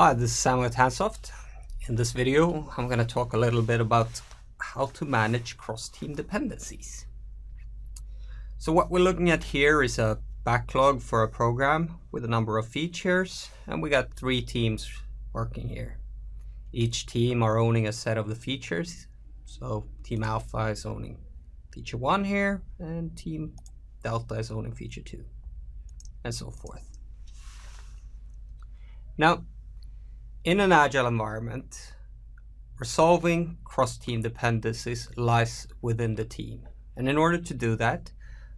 Hi, this is Sam with Handsoft. In this video, I'm going to talk a little bit about how to manage cross-team dependencies. So what we're looking at here is a backlog for a program with a number of features, and we got 3 teams working here. Each team are owning a set of the features. So Team Alpha is owning feature 1 here, and Team Delta is owning feature 2, and so forth. Now, in an agile environment, resolving cross-team dependencies lies within the team. And in order to do that,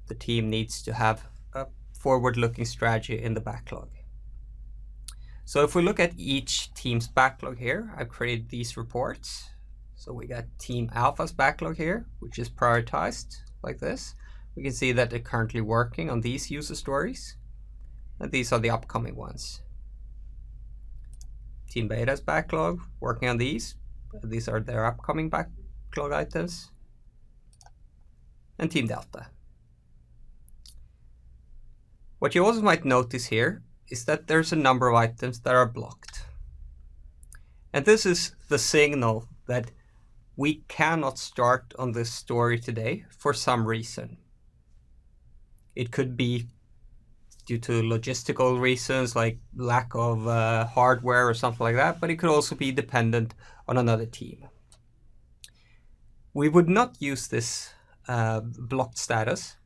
the team needs to have a forward-looking strategy in the backlog. So if we look at each team's backlog here, I've created these reports. So we got Team Alpha's backlog here, which is prioritized like this. We can see that they're currently working on these user stories, and these are the upcoming ones. Team Beta's backlog, working on these. These are their upcoming backlog items. And Team Delta. What you also might notice here is that there's a number of items that are blocked. And this is the signal that we cannot start on this story today for some reason. It could be due to logistical reasons like lack of hardware or something like that, but it could also be dependent on another team. We would not use this blocked status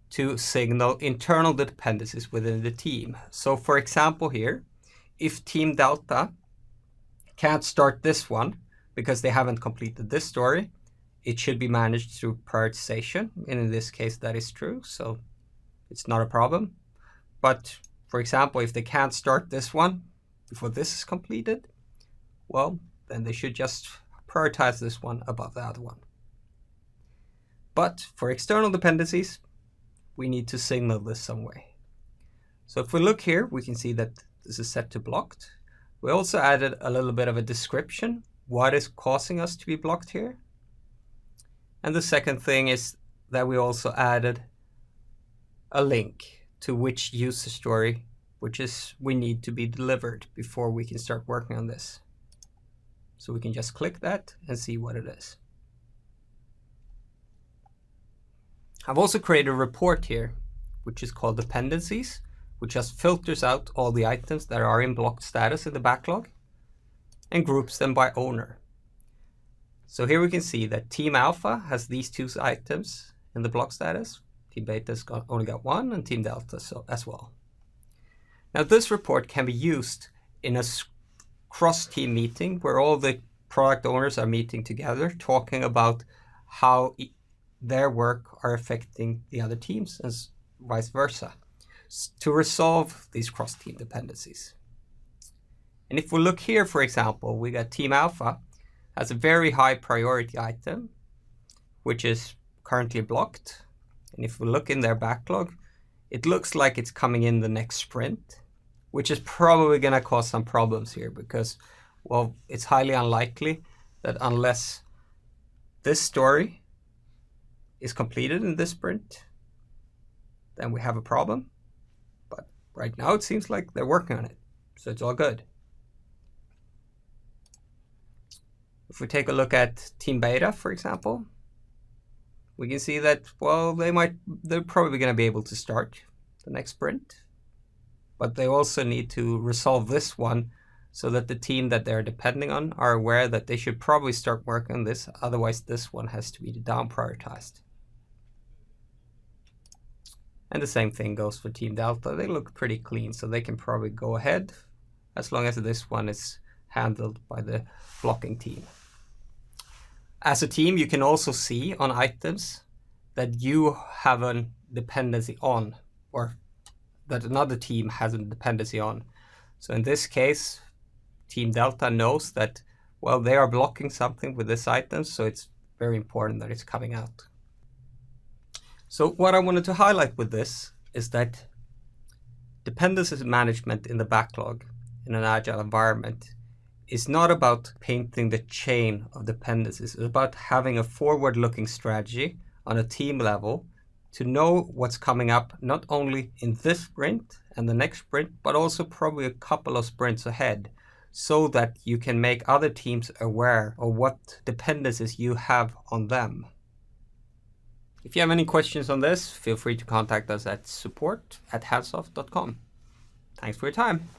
to signal internal dependencies within the team. So for example here, if Team Delta can't start this one because they haven't completed this story, it should be managed through prioritization. And in this case, that is true, so it's not a problem. But for example, if they can't start this one before this is completed, well, then they should just prioritize this one above the other one. But for external dependencies, we need to signal this some way. So if we look here, we can see that this is set to blocked. We also added a little bit of a description. What is causing us to be blocked here? And the second thing is that we also added a link to which user story we need to be delivered before we can start working on this. So we can just click that and see what it is. I've also created a report here, which is called dependencies, which just filters out all the items that are in blocked status in the backlog and groups them by owner. So here we can see that Team Alpha has these 2 items in the block status. Team Beta's only got 1, and Team Delta as well. Now this report can be used in a cross-team meeting where all the product owners are meeting together, talking about how their work are affecting the other teams and vice versa, to resolve these cross-team dependencies. And if we look here, for example, we got Team Alpha has a very high priority item, which is currently blocked. And if we look in their backlog, it looks like it's coming in the next sprint, which is probably going to cause some problems here because, well, it's highly unlikely that unless this story is completed in this sprint, then we have a problem. But right now it seems like they're working on it, so it's all good. If we take a look at Team Beta, for example, we can see that, well, they're probably going to be able to start the next sprint, but they also need to resolve this one so that the team that they're depending on are aware that they should probably start working on this. Otherwise, this one has to be down prioritized. And the same thing goes for Team Delta. They look pretty clean, so they can probably go ahead as long as this one is handled by the blocking team. As a team, you can also see on items that you have a dependency on, or that another team has a dependency on. So in this case, Team Delta knows that, well, they are blocking something with this item, so it's very important that it's coming out. So what I wanted to highlight with this is that dependencies management in the backlog in an agile environment is not about painting the chain of dependencies. It's about having a forward-looking strategy on a team level to know what's coming up, not only in this sprint and the next sprint, but also probably a couple of sprints ahead, so that you can make other teams aware of what dependencies you have on them. If you have any questions on this, feel free to contact us at support@handsoft.com. Thanks for your time.